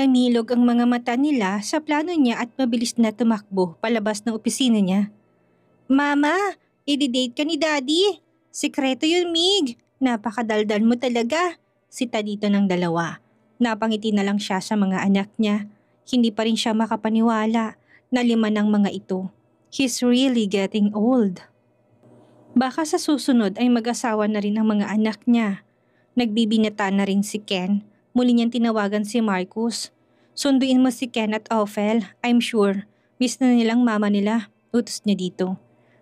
Namilog ang mga mata nila sa plano niya at mabilis na tumakbo palabas ng opisina niya. Mama, i-date ka ni Daddy. Sikreto yun, Mig. Napakadaldal mo talaga. Sita dito ng dalawa. Napangiti na lang siya sa mga anak niya. Hindi pa rin siya makapaniwala na 5 ng mga ito. He's really getting old. Baka sa susunod ay mag-asawa na rin ang mga anak niya. Nagbibinata na rin si Ken. Muli niyang tinawagan si Marcus. Sunduin mo si Ken at Ophel, I'm sure. Miss na nilang mama nila. Utos niya dito.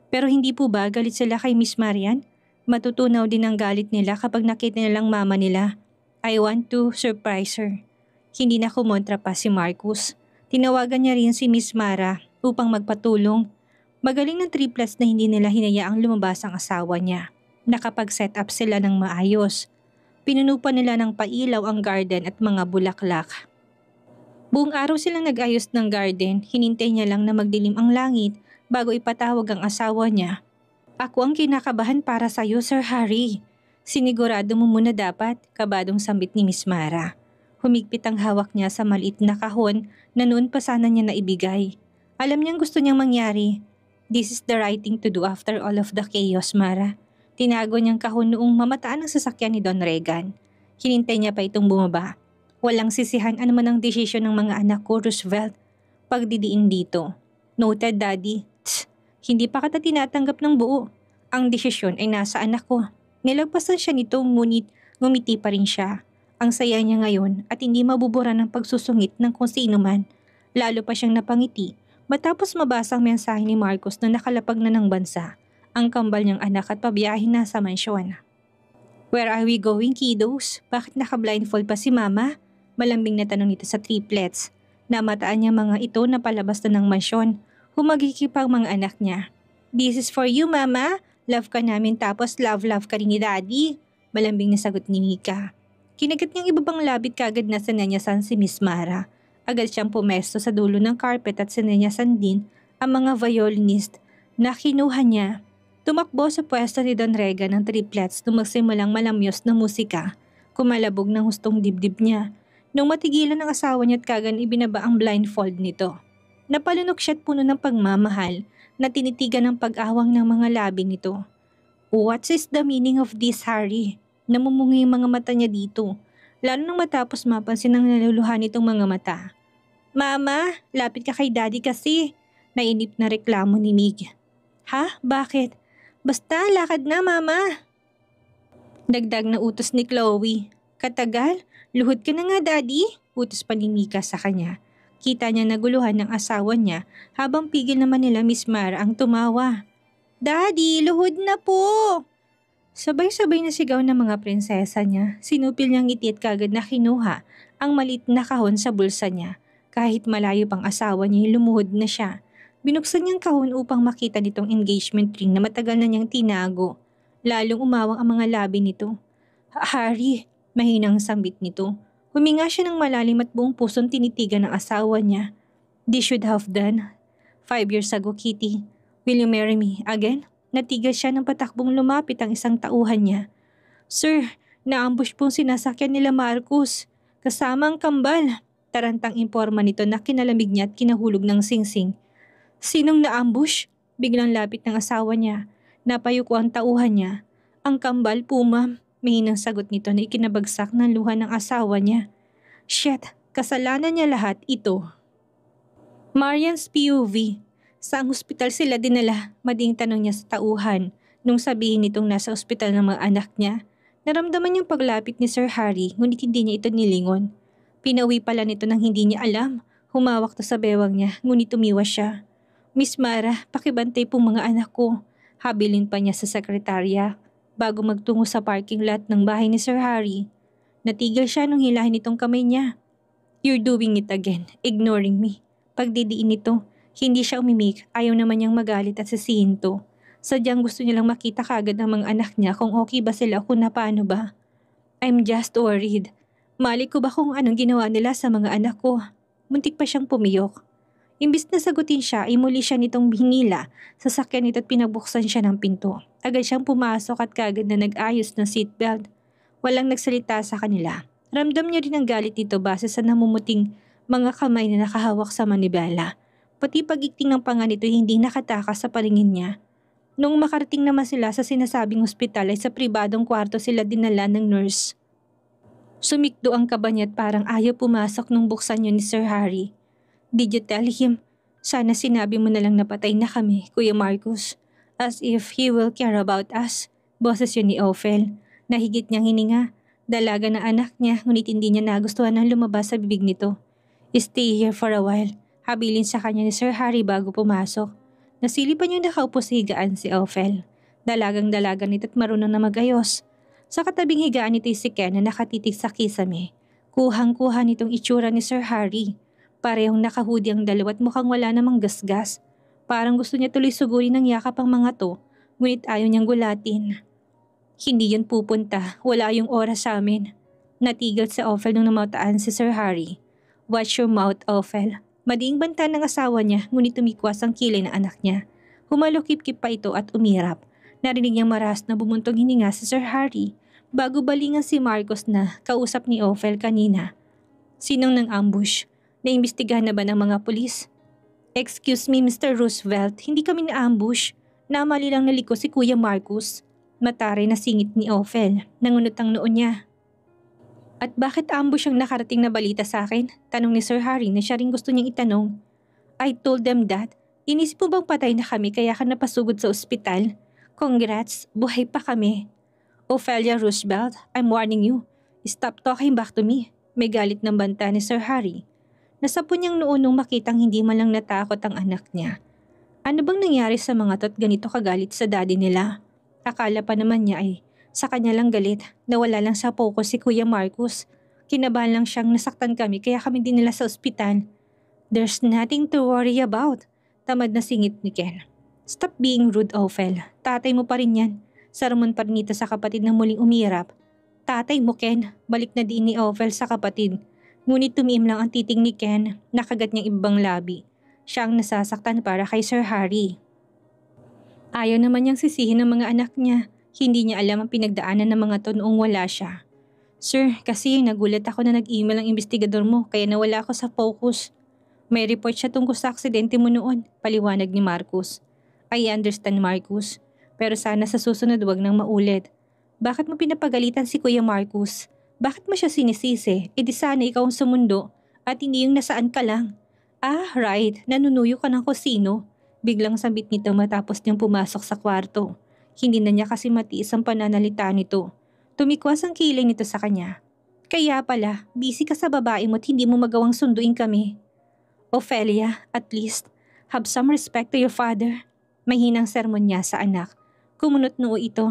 Pero hindi po ba galit sila kay Miss Marian? Matutunaw din ang galit nila kapag nakita nilang mama nila. I want to surprise her. Hindi na kumontra pa si Marcus. Tinawagan niya rin si Miss Mara upang magpatulong. Magaling ng triplets na hindi nila hinayaang lumabas ang asawa niya. Nakapag-set up sila ng maayos. Pinuno pa nila ng pailaw ang garden at mga bulaklak. Buong araw silang nag-ayos ng garden, hinintay niya lang na magdilim ang langit bago ipatawag ang asawa niya. Ako ang kinakabahan para sa iyo, Sir Harry. Sinigurado mo muna dapat, kabadong sambit ni Miss Mara. Humigpit ang hawak niya sa maliit na kahon na noon pa sana niya naibigay. Alam niyang gusto niyang mangyari. This is the right thing to do after all of the chaos, Mara. Tinago niyang kahon noong mamataan ang sasakyan ni Don Regan. Hinintay niya pa itong bumaba. Walang sisihan anuman ang desisyon ng mga anak ko, Roosevelt. Pagdidiin dito. Noted, Daddy. Tss, hindi pa kita tinatanggap ng buo. Ang desisyon ay nasa anak ko. Nilagpasan siya nito ngunit ngumiti pa rin siya. Ang saya niya ngayon at hindi mabubura ng pagsusungit ng kung sino man. Lalo pa siyang napangiti matapos mabasa ang mensahe ni Marcos na nakalapag na ng bansa. Ang kambal niyang anak at pabiyahin na sa mansyon. Where are we going, kiddos? Bakit naka-blindfold pa si Mama? Malambing na tanong nito sa triplets. Namataan niya mga ito na palabas na ng mansyon. Humagikip ang mga anak niya. This is for you, Mama. Love ka namin tapos love ka rin ni Daddy. Malambing na sagot ni Mika. Kinagat niyang ibabang labit kagad na sinenyasan si Miss Mara. Agad siyang pumesto sa dulo ng carpet at sinenyasan din ang mga violinist na kinuha niya. Tumakbo sa pwesto ni Don Regan ng triplets nung magsimulang malamyos na musika. Kumalabog ng hustong dibdib niya. Nung matigilan ng asawa niya at kagan ibinaba ang blindfold nito. Napalunok siya at puno ng pagmamahal na tinitigan ng pag-awang ng mga labi nito. What is the meaning of this, Harry? Namumungi yung mga mata niya dito. Lalo nang matapos mapansin ang naluluhan nitong mga mata. Mama, lapit ka kay Daddy kasi. Nainip na reklamo ni Mig. Ha? Bakit? Basta, lakad na, Mama. Dagdag na utos ni Chloe. Katagal, luhod ka na nga, Daddy. Utos pa ni Mika sa kanya. Kita niya naguluhan ng asawa niya habang pigil naman nila Miss Mara ang tumawa. Daddy, luhod na po! Sabay-sabay na sigaw ng mga prinsesa niya. Sinupil niyang ngiti at kagad na kinuha ang maliit na kahon sa bulsa niya. Kahit malayo pang asawa niya, lumuhod na siya. Binuksan niyang kahon upang makita nitong engagement ring na matagal na niyang tinago. Lalong umawang ang mga labi nito. Harry, mahinang sambit nito. Huminga siya ng malalim at buong pusong tinitigan ng asawa niya. This should have done. 5 years ago, Kitty. Will you marry me again? Natigil siya ng patakbong lumapit ang isang tauhan niya. Sir, naambush pong sinasakyan nila Marcos. Kasama ang kambal. Tarantang imporma nito na kinalamig niya at kinahulog ng singsing. Sinong naambush? Biglang lapit ng asawa niya. Napayuko ang tauhan niya. Ang kambal po, ma'am. Mahinang sagot nito na ikinabagsak ng luha ng asawa niya. Shit, kasalanan niya lahat ito. Marian's POV. Saang ospital sila dinala? Mading tanong niya sa tauhan. Nung sabihin nitong nasa ospital ng mga anak niya, naramdaman yung paglapit ni Sir Harry ngunit hindi niya ito nilingon. Pinauwi pala nito nang hindi niya alam. Humawak to sa bewang niya ngunit umiwas siya. Miss Mara, pakibantay po mga anak ko. Habilin pa niya sa sekretarya bago magtungo sa parking lot ng bahay ni Sir Harry. Natigil siya nung hilahin itong kamay niya. You're doing it again, ignoring me. Pagdidiin nito, hindi siya umimik, ayaw naman niyang magalit at sisihin to. Sadyang gusto niya lang makita kagad ang mga anak niya kung okay ba sila o kung paano ba. I'm just worried. Mali ko ba kung anong ginawa nila sa mga anak ko? Muntik pa siyang pumiyok. Imbis na sagutin siya, ay muli siya nitong hinila sa sakyan nito at pinabuksan siya ng pinto. Agad siyang pumasok at kagad na nag-ayos ng seatbelt. Walang nagsalita sa kanila. Ramdam niya rin ang galit nito base sa namumuting mga kamay na nakahawak sa manibela. Pati pagigting ng panga nito hindi nakatakas sa paningin niya. Nung makarating naman sila sa sinasabing ospital ay sa pribadong kwarto sila dinala ng nurse. Sumikdo ang kaba niya at parang ayaw pumasok nung buksan niyo ni Sir Harry. Did you tell him? Sana sinabi mo na lang na patay na kami, Kuya Marcus. As if he will care about us. Boses yun ni Ophel. Nahigit niyang hininga. Dalaga ng anak niya ngunit hindi niya nagustuhan ang lumabas sa bibig nito. Stay here for a while. Habilin sa kanya ni Sir Harry bago pumasok. Nasilipan niyo nakaupo sa higaan si Ophel. Dalagang-dalaga nito at marunong na magayos. Sa katabing higaan nito si Ken na nakatitig sa kisame. Kuhang-kuha nitong itsura ni Sir Harry. Parehong nakahudi ang dalawa at mukhang wala namang gasgas. Parang gusto niya tuloy sugurin ng yakap ang mga to, ngunit ayaw niyang gulatin. Hindi yun pupunta, wala yung oras sa amin. Natigil si Ophel nung namataan si Sir Harry. Watch your mouth, Ophel. Madiing banta ng asawa niya, ngunit tumikwas ang kilay ng anak niya. Humalukip-kip pa ito at umirap. Narinig niyang maras na bumuntong hininga si Sir Harry, bago balingan si Marcos na kausap ni Ophel kanina. Sinong nang ambush? Naimbestigahan na ba ng mga pulis? Excuse me, Mr. Roosevelt, hindi kami na-ambush. Namali lang naliko si Kuya Marcus. Mataray na singit ni Ophel, nangunot ang noon niya. At bakit ambush ang nakarating na balita sa akin? Tanong ni Sir Harry na siya rin gusto niyang itanong. I told them that. Inisip mo bang patay na kami kaya ka napasugod sa ospital? Congrats, buhay pa kami. Ophelia Roosevelt, I'm warning you. Stop talking back to me. May galit ng banta ni Sir Harry. Nasapo niyang noon nung makitang hindi man lang natakot ang anak niya. Ano bang nangyari sa mga to't ganito kagalit sa daddy nila? Akala pa naman niya ay sa kanya lang galit, nawala lang sa focus si Kuya Marcus. Kinabahan lang siyang nasaktan kami kaya kami din nila sa ospital. There's nothing to worry about. Tamad na singit ni Ken. Stop being rude, Ophel. Tatay mo pa rin yan. Sarmon pa rin ito sa kapatid na muling umirap. Tatay mo, Ken. Balik na din ni Ophel sa kapatid. Ngunit tumiim lang ang titing ni Ken, nakagat niyang ibang labi. Siya ang nasasaktan para kay Sir Harry. Ayaw naman niyang sisihin ng mga anak niya. Hindi niya alam ang pinagdaanan ng mga to noong wala siya. Sir, kasi nagulat ako na nag-email ang investigador mo kaya nawala ako sa focus. May report siya tungkol sa aksidente mo noon, paliwanag ni Marcus. I understand, Marcus. Pero sana sa susunod wag nang maulit. Bakit mo pinapagalitan si Kuya Marcus? Bakit mo siya sinisisi? E di sana ikaw ang sumundo at hindi yung nasaan ka lang. Ah, right. Nanunuyo ka ng kusino. Biglang sambit nito matapos niyang pumasok sa kwarto. Hindi na niya kasi matiis ang pananalita nito. Tumikwas ang kilay nito sa kanya. Kaya pala, busy ka sa babae mo at hindi mo magawang sunduin kami. Ophelia, at least, have some respect to your father. Mahinang sermon niya sa anak. Kumunot noo ito.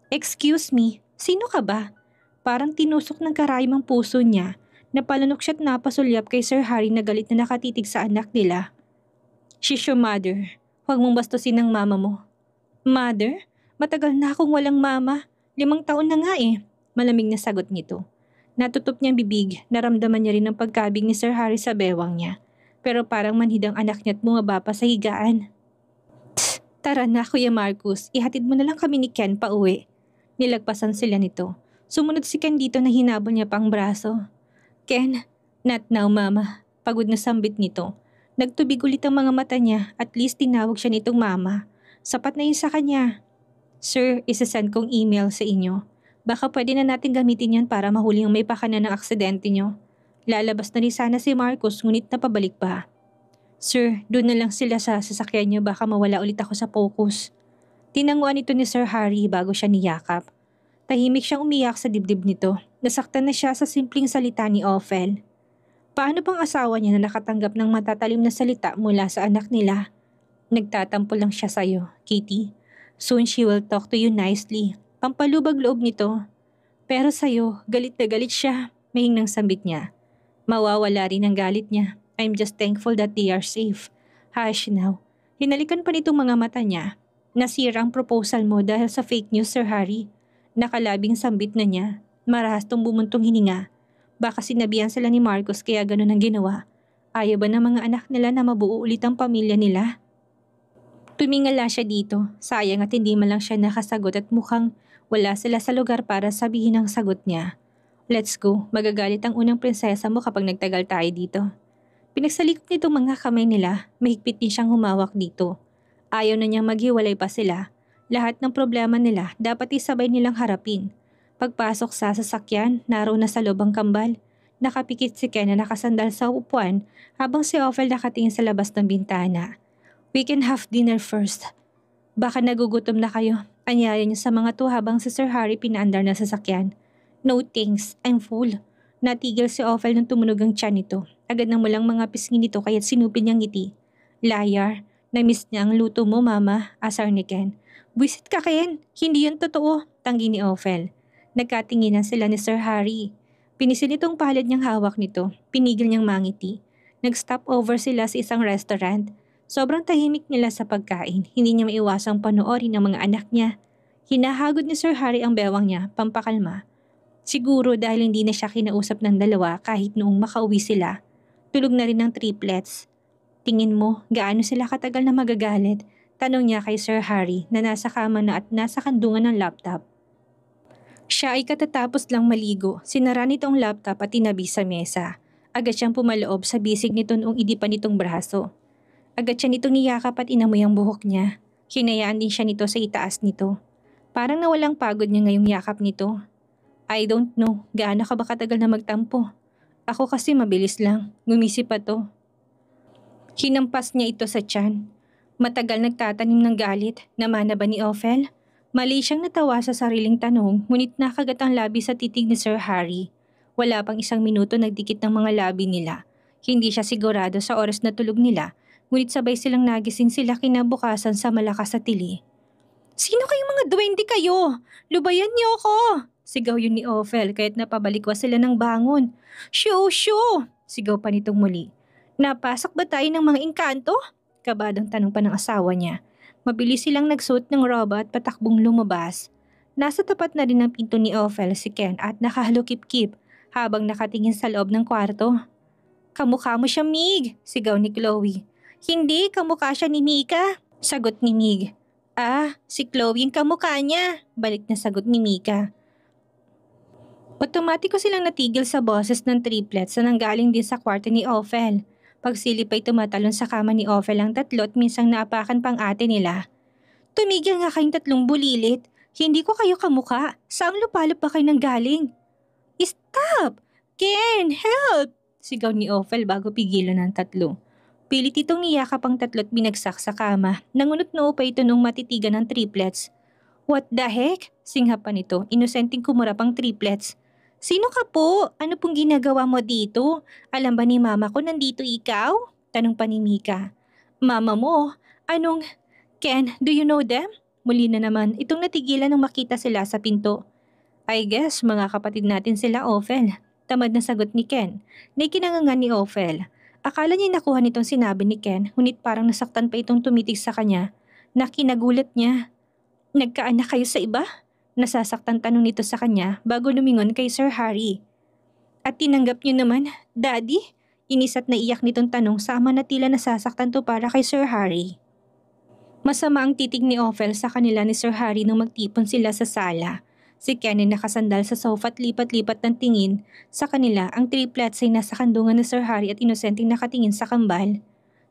Excuse me, sino ka ba? Parang tinusok ng karayom ang puso niya. Napalanok siya at napasulyap kay Sir Harry na galit na nakatitig sa anak nila. She's your mother. Huwag mong bastusin ang mama mo. Mother? Matagal na akong walang mama. 5 taon na nga eh. Malamig na sagot nito. Natutup niyang bibig, naramdaman niya rin ang pagkabig ni Sir Harry sa bewang niya. Pero parang manhid ang anak niya at bumaba pa sa higaan. Tara na, Kuya Marcus. Ihatid mo na lang kami ni Ken pa uwi. Nilagpasan sila nito. Sumunod si Ken dito na hinabol niya pang braso. Ken, not now, Mama. Pagod na sambit nito. Nagtubig ulit ang mga mata niya, at least tinawag siya nitong Mama. Sapat na yun sa kanya. Sir, isasend kong email sa inyo. Baka pwede na natin gamitin yan para mahuli ang may pakana ng aksidente nyo. Lalabas na rin sana si Marcos ngunit napabalik pa. Sir, doon na lang sila sa sasakyan nyo baka mawala ulit ako sa focus. Tinanguan ito ni Sir Harry bago siya niyakap. Tahimik siyang umiyak sa dibdib nito. Nasaktan na siya sa simpleng salita ni Ophel. Paano bang asawa niya na nakatanggap ng matatalim na salita mula sa anak nila? Nagtatampo lang siya sa'yo, Kitty. Soon she will talk to you nicely. Pampalubag loob nito. Pero sa'yo, galit na galit siya. Mahinang sambit niya. Mawawala rin ang galit niya. I'm just thankful that they are safe. Hush now. Hinalikan pa nitong mga mata niya. Nasira ang proposal mo dahil sa fake news, Sir Harry. Nakalabing sambit na niya. Marahas tong bumuntong hininga. Baka sinabihan sila ni Marcos kaya ganun ang ginawa. Ayaw ba ng mga anak nila na mabuo ulit ang pamilya nila? Tumingala siya dito. Sayang at hindi man lang siya nakasagot at mukhang wala sila sa lugar para sabihin ang sagot niya. Let's go. Magagalit ang unang prinsesa mo kapag nagtagal tayo dito. Pinagsalikop nitong mga kamay nila, mahigpit din siyang humawak dito. Ayaw na niyang maghiwalay pa sila. Lahat ng problema nila dapat isabay nilang harapin. Pagpasok sa sasakyan, naroon na sa loob ang kambal. Nakapikit si Ken na nakasandal sa upuan habang si Ophel nakatingin sa labas ng bintana. We can have dinner first. Baka nagugutom na kayo. Anyaya niya sa mga to habang si Sir Harry pinaandar na sasakyan. No thanks, I'm full. Natigil si Ophel nang tumunog ang tiyan nito. Agad nang mulang mga pisngi nito kaya't sinupin niyang ngiti. Liar, na-miss niya ang luto mo mama, asar ni Ken. Buisit ka Ken, hindi yun totoo, tanggi ni Ophel. Nagkatinginan sila ni Sir Harry. Pinisil nitong palad niyang hawak nito, pinigil niyang mangiti. Nag-stop over sila sa isang restaurant. Sobrang tahimik nila sa pagkain, hindi niya maiwasang panoorin ang mga anak niya. Hinahagod ni Sir Harry ang bewang niya, pampakalma. Siguro dahil hindi na siya kinausap ng dalawa kahit noong makauwi sila. Tulog na rin ang triplets. Tingin mo, gaano sila katagal na magagalit? Tanong niya kay Sir Harry na nasa kama na at nasa kandungan ng laptop. Siya ay katatapos lang maligo, sinara nito ang laptop at tinabi sa mesa. Agad siyang pumaloob sa bisig nito noong idipan nitong braso. Agad siya nitong niyakap at inamoy ang buhok niya. Hinayaan din siya nito sa itaas nito. Parang nawalang pagod niya ngayong yakap nito. I don't know, gaano ka ba katagal na magtampo? Ako kasi mabilis lang, gumisi pa to. Hinampas niya ito sa tiyan. Matagal nagtatanim ng galit, namana ba ni Ophel? Mali siyang natawa sa sariling tanong, ngunit nakagat ang labi sa titig ni Sir Harry. Wala pang isang minuto nagdikit ng mga labi nila. Hindi siya sigurado sa oras na tulog nila, ngunit sabay silang nagising sila kinabukasan sa malakas sa tili. Sino kayong mga duwende kayo? Lubayan niyo ako! Sigaw yun ni Ophel kaya't napabalikwa sila ng bangon. Shoo! Shoo! Sigaw pa nitong muli. Napasok ba tayo ng mga engkanto? Kabadang tanong pa ng asawa niya. Mabilis silang nagsuot ng roba at patakbong lumabas. Nasa tapat na rin ng pinto ni Ophel si Ken at nakahalukip-kip habang nakatingin sa loob ng kwarto. Kamukha mo siya, Mig! Sigaw ni Chloe. Hindi, kamukha siya ni Mika. Sagot ni Mig. Ah, si Chloe yung kamukha niya. Balik na sagot ni Mika. Otomatiko silang natigil sa boses ng triplets na nanggaling din sa kwarto ni Ophel. Pagsilip ay tumatalon sa kama ni Ophel ang tatlo at minsang naapakan pang ate nila. Tumigil nga kayong tatlong bulilit. Hindi ko kayo kamukha. Saang lupalop pa kayo nanggaling? Stop! Ken, help! Sigaw ni Ophel bago pigilan ng tatlo. Pilit itong niyakap ang tatlo at binagsak sa kama. Nangunot noo pa ito nung matitigan ng triplets. What the heck? Singhap pa nito. Inosenteng kumurap ang triplets. Sino ka po? Ano pong ginagawa mo dito? Alam ba ni mama ko nandito ikaw? Tanong pa ni Mika. Mama mo? Anong... Ken, do you know them? Muli na naman, itong natigilan nang makita sila sa pinto. I guess mga kapatid natin sila, Ophel. Tamad na sagot ni Ken. Naikinangangan ni Ophel. Akala niya nakuha nitong sinabi ni Ken, ngunit parang nasaktan pa itong tumitig sa kanya. Nakinagulat niya. Nagkaanak kayo sa iba? Nasasaktan tanong nito sa kanya bago lumingon kay Sir Harry. At tinanggap niyo naman, Daddy? Inis at naiyak nitong tanong sa ama na tila nasasaktan to para kay Sir Harry. Masama ang titig ni Ophel sa kanila ni Sir Harry nung magtipon sila sa sala. Si Ken ay nakasandal sa sofa at lipat-lipat ng tingin. Sa kanila, ang triplets ay nasa kandungan ni Sir Harry at inosenteng nakatingin sa kambal.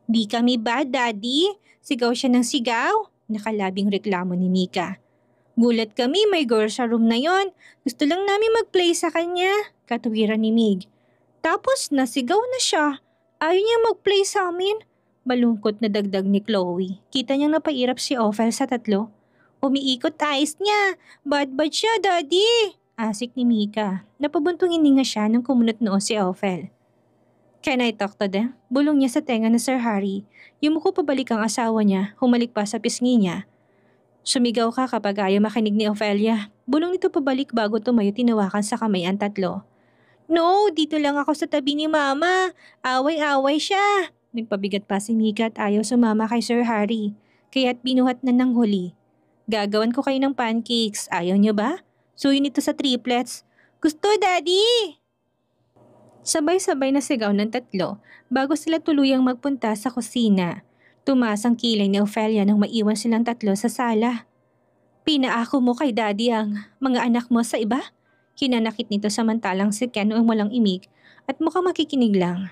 Di kami bad, Daddy? Sigaw siya ng sigaw. Nakalabing reklamo ni Mika. Gulat kami, may girl sa room na yon. Gusto lang namin mag-play sa kanya, katuwiran ni Mig. Tapos nasigaw na siya. Ayaw niya mag-play sa amin. Malungkot na dagdag ni Chloe. Kita niyang napairap si Ophel sa tatlo. Umiikot eyes niya. Bad siya, Daddy. Asik ni Mika. Napabuntong hininga siya nang kumunot noo si Ophel. Can I talk to them? Bulong niya sa tenga ni Sir Harry. Yumuko pabalik ang asawa niya, humalik pa sa pisngi niya. Sumigaw ka kapag ayaw makinig ni Ophelia. Bulong nito pabalik bago tumayo tinawakan sa kamay ang tatlo. No, dito lang ako sa tabi ni Mama. Away-away siya. Nagpabigat pa si Mika at ayaw sumama kay Sir Harry. Kaya't binuhat na ng huli. Gagawan ko kayo ng pancakes. Ayaw niyo ba? Suyin ito sa triplets. Gusto, Daddy! Sabay-sabay na sigaw ng tatlo bago sila tuluyang magpunta sa kusina. Tumaas ang kilay ni Ophelia nang maiwan silang tatlo sa sala. Pinaako mo kay Daddy ang mga anak mo sa iba? Hinanakit nito samantalang si Ken noong walang imig at mukhang makikinig lang.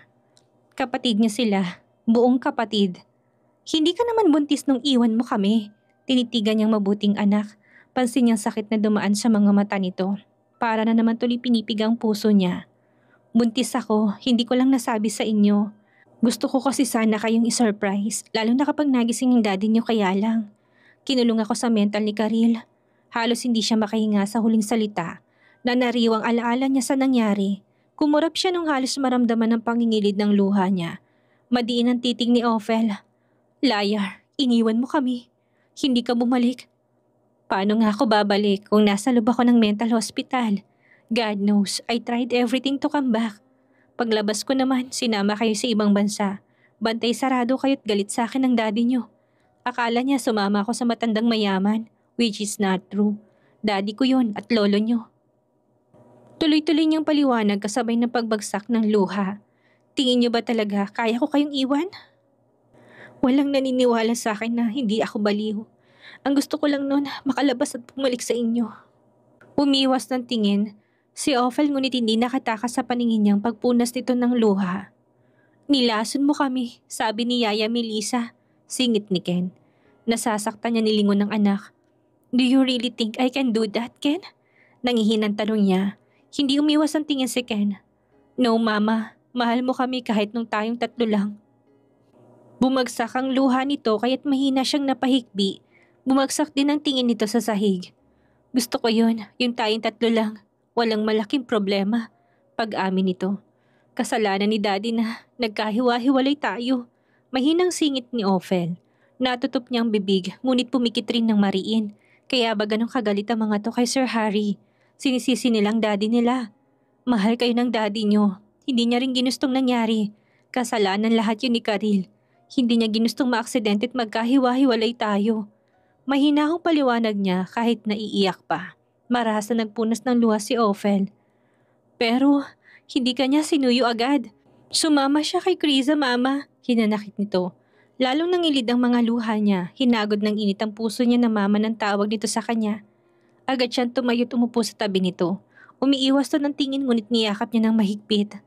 Kapatid niya sila. Buong kapatid. Hindi ka naman buntis nung iwan mo kami. Tinitigan niyang mabuting anak. Pansin niyang sakit na dumaan sa mga mata nito. Para na naman tuloy pinipig ang puso niya. Buntis ako, hindi ko lang nasabi sa inyo. Gusto ko kasi sana kayong isurprise, lalo na kapag nagising yung daddy niyo kaya lang. Kinulong ako sa mental ni Karil. Halos hindi siya makahinga sa huling salita. Nanariwang alaala niya sa nangyari. Kumurap siya nung halos maramdaman ng pangingilid ng luha niya. Madiin ang titig ni Ophel. Liar, iniwan mo kami. Hindi ka bumalik. Paano nga ako babalik kung nasa loob ako ng mental hospital? God knows, I tried everything to come back. Paglabas ko naman, sinama kayo sa ibang bansa. Bantay sarado kayo't galit sa akin ng daddy niyo. Akala niya sumama ako sa matandang mayaman, which is not true. Daddy ko yun at lolo niyo. Tuloy-tuloy niyang paliwanag kasabay ng pagbagsak ng luha. Tingin niyo ba talaga kaya ko kayong iwan? Walang naniniwala sa akin na hindi ako baliw. Ang gusto ko lang noon makalabas at bumalik sa inyo. Umiwas ng tingin. Si Ophel ngunit hindi nakatakas sa paningin niyang pagpunas nito ng luha. Nilason mo kami, sabi ni Yaya Melissa. Singit ni Ken. Nasasaktan niya nilingon ng anak. Do you really think I can do that, Ken? Nangihinang tanong niya. Hindi umiwas ang tingin si Ken. No, Mama. Mahal mo kami kahit nung tayong tatlo lang. Bumagsak ang luha nito kaya't mahina siyang napahikbi. Bumagsak din ang tingin nito sa sahig. Gusto ko yun, yung tayong tatlo lang. Walang malaking problema. Pag-amin nito. Kasalanan ni Daddy na nagkahiwa-hiwalay tayo. Mahinang singit ni Ophel. Natutup niyang bibig ngunit pumikit rin ng mariin. Kaya ba ganun kagalit ang mga to kay Sir Harry? Sinisisi nilang daddy nila. Mahal kayo ng daddy niyo. Hindi niya rin ginustong nangyari. Kasalanan lahat yun ni Karil. Hindi niya ginustong maaksidente at magkahiwa-hiwalay tayo. Mahina akong paliwanag niya kahit naiiyak pa. Marasa nagpunas ng luha si Ophel. Pero hindi kanya sinuyo agad. Sumama siya kay Kriza, Mama. Hinanakit nito. Lalong nangilid ang mga luha niya. Hinagod ng init ang puso niya na Mama ng tawag nito sa kanya. Agad siyang tumayo't umupo sa tabi nito. Umiiwas to ng tingin ngunit niyakap niya ng mahigpit.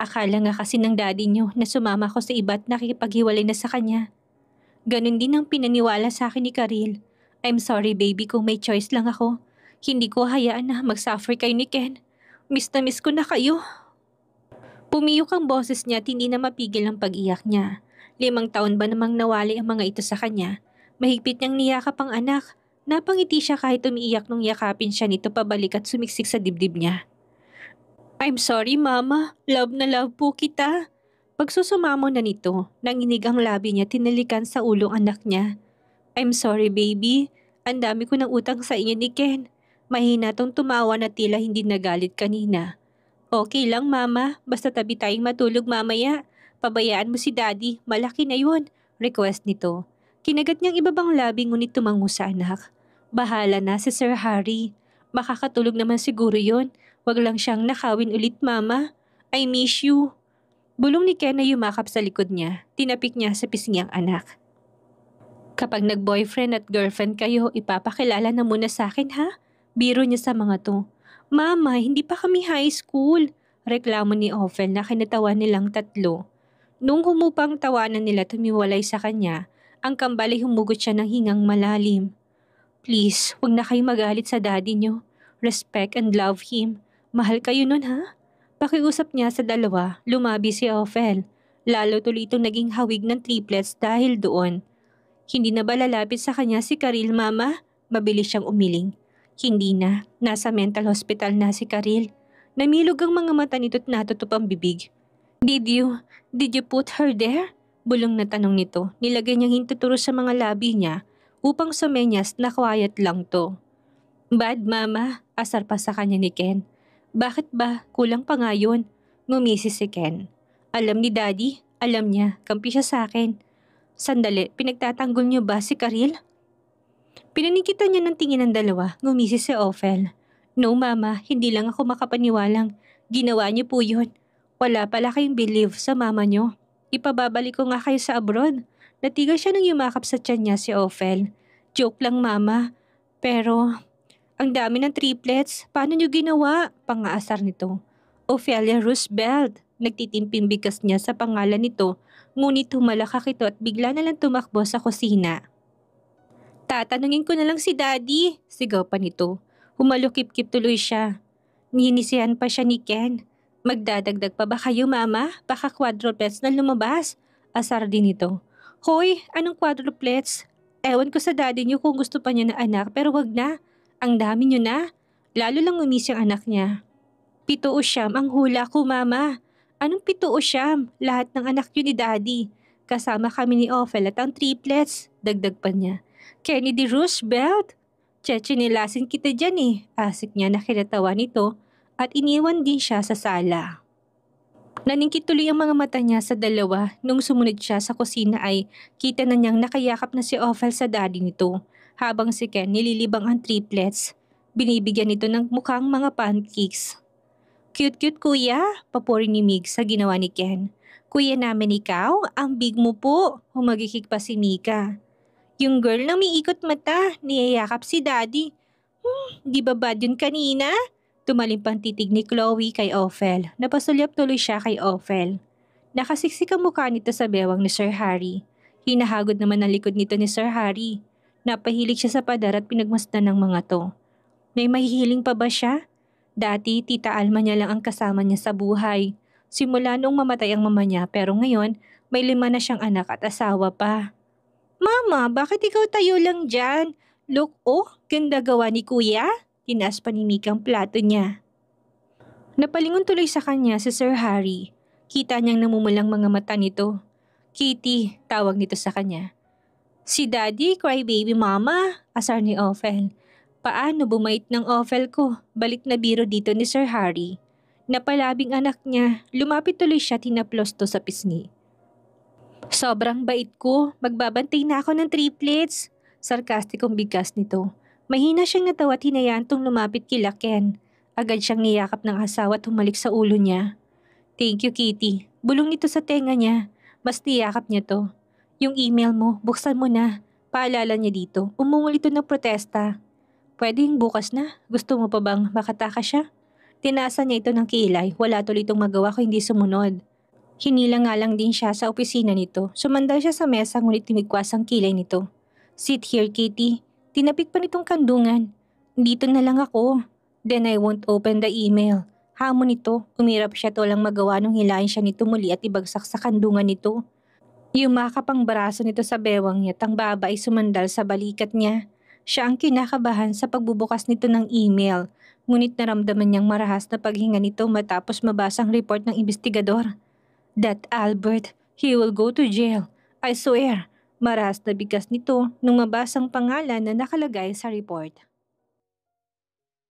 Akala nga kasi ng daddy niyo na sumama ko sa iba at nakikipaghiwalay na sa kanya. Ganon din ang pinaniwala sa akin ni Karil. I'm sorry baby kung may choice lang ako. Hindi ko hayaan na mag-suffer kayo ni Ken. Miss na miss ko na kayo. Pumiyok ang boses niya at hindi na mapigil ang pag-iyak niya. 5 taon ba namang nawali ang mga ito sa kanya? Mahigpit niyang niyakap ang anak. Napangiti siya kahit umiiyak nung yakapin siya nito pabalik at sumiksik sa dibdib niya. I'm sorry, Mama. Love na love po kita. Pagsusumamo na nito, nanginig ang labi niya tinalikan sa ulong anak niya. I'm sorry, baby. Ang dami ko ng utang sa inyo ni Ken. Mahina tong tumawa na tila hindi nagalit kanina. Okay lang, Mama. Basta tabi tayong matulog mamaya. Pabayaan mo si Daddy. Malaki na yun. Request nito. Kinagat niyang ibabang labi ngunit tumango sa anak. Bahala na si Sir Harry. Makakatulog naman siguro yon. Wag lang siyang nakawin ulit, Mama. I miss you. Bulong ni Ken na yumakap sa likod niya. Tinapik niya sa pisngi ang anak. Kapag nag-boyfriend at girlfriend kayo, ipapakilala na muna sa akin, ha? Biro niya sa mga to. Mama, hindi pa kami high school. Reklamo ni Ophel na kinatawan nilang tatlo. Nung humupang tawanan nila tumiwalay sa kanya, ang kambal ay humugot siya ng hingang malalim. Please, huwag na kayo magalit sa daddy niyo. Respect and love him. Mahal kayo nun, ha? Pakiusap niya sa dalawa, lumabi si Ophel. Lalo tuloy itong naging hawig ng triplets dahil doon. Hindi na ba lalapit sa kanya si Karil, Mama? Mabilis siyang umiling. Hindi na. Nasa mental hospital na si Karil. Namilog ang mga mata nito't natutup ang bibig. Did you put her there? Bulong na tanong nito. Nilagay niyang hintuturo sa mga labi niya upang sumenyas na quiet lang to. Bad, Mama. Asar pa sa kanya ni Ken. Bakit ba? Kulang pa nga yun. Ngumisi si Ken. Alam ni Daddy. Alam niya. Kampi siya sa akin. Sandali, pinagtatanggol niyo ba si Karil? Pinanikitan niya ng tingin ng dalawa. Ngumisi si Ophel. No, Mama. Hindi lang ako makapaniwalang. Ginawa niyo po yun. Wala pala kayong believe sa mama niyo. Ipababalik ko nga kayo sa abroad. Natigal siya nang yumakap sa tiyan niya si Ophel. Joke lang, Mama. Pero ang dami ng triplets. Paano niyo ginawa? Pangaasar nito. Ophelia Roosevelt. nagtitimping bigas niya sa pangalan nito, ngunit humalakak ito at bigla na lang tumakbo sa kusina. Tatanungin ko na lang si Daddy, sigaw pa nito. Humalukip-kip tuloy siya. Ninisihan pa siya ni Ken. Magdadagdag pa ba kayo, Mama? Baka quadruplets na lumabas. Asar din ito. Hoy, anong quadruplets? Ewan ko sa daddy niyo kung gusto pa niya na anak pero wag na. Ang dami niyo na. Lalo lang umis yung anak niya. 7 o 9 ang hula ko, Mama. Anong 7 o 9? Lahat ng anak yun ni Daddy. Kasama kami ni Ophel at ang triplets. Dagdag pa niya. Kennedy Roosevelt. Chechinilasin kita dyan eh. Asik niya na kinatawa nito at iniwan din siya sa sala. Naningkit tuloy ang mga mata niya sa dalawa nung sumunod siya sa kusina ay kita na niyang nakayakap na si Ophel sa daddy nito habang si Ken nililibang ang triplets. Binibigyan nito ng mukhang mga pancakes. Cute-cute kuya, papuri ni Mig sa ginawa ni Ken. Kuya namin ikaw, ang big mo po, humagikik pa si Mika. Yung girl na may ikot mata, niyayakap si daddy. Di ba bad yun kanina? Tumalim pang titig ni Chloe kay Ophel. Napasulyap tuloy siya kay Ophel. Nakasiksik ang mukha nito sa bewang ni Sir Harry. Hinahagod naman ang likod nito ni Sir Harry. Napahilig siya sa padar at pinagmasdan ng mga to. May mahihiling pa ba siya? Dati, Tita Alma niya lang ang kasama niya sa buhay. Simula noong mamatay ang mama niya pero ngayon may 5 na siyang anak at asawa pa. Mama, bakit ikaw tayo lang dyan? Look, oh, ganda gawa ni Kuya. Tinaas pa ni Mika ang plato niya. Napalingon tuloy sa kanya si Sir Harry. Kita niyang namumulang mga mata nito. Kitty, tawag nito sa kanya. Si Daddy, crybaby mama, asar ni Ophel. Paano bumait ng Ophel ko? Balik na biro dito ni Sir Harry. Napalabing anak niya, lumapit tuloy siya tinaplos to sa pisngi. Sobrang bait ko, magbabantay na ako ng triplets. Sarkastikong bigkas nito. Mahina siyang natawa at hinayaan tong lumapit kila Ken. Agad siyang niyakap ng asawa at humalik sa ulo niya. Thank you, Kitty. Bulong nito sa tenga niya. Mas niyakap niya to. Yung email mo, buksan mo na. Paalala niya dito. Umungol ito ng protesta. Pwedeng bukas na. Gusto mo pa bang makataka siya? Tinaasan niya ito ng kilay. Wala tuloy itong magawa kung hindi sumunod. Hinila nga lang din siya sa opisina nito. Sumandal siya sa mesa ngunit tinigwas ang kilay nito. Sit here, Kitty. Tinapik pa nitong kandungan. Dito na lang ako. Then I won't open the email. Hamon nito, umirap siya to lang magawa nung hilahin siya nito muli at ibagsak sa kandungan nito. Yumakap ang braso nito sa bewang niya at ang baba ay sumandal sa balikat niya. Siya ang kinakabahan sa pagbubukas nito ng email. Ngunit naramdaman niyang marahas na paghinga nito matapos mabasa ang report ng investigador. That Albert, he will go to jail. I swear. Marahas na bigas nito nung mabasang pangalan na nakalagay sa report.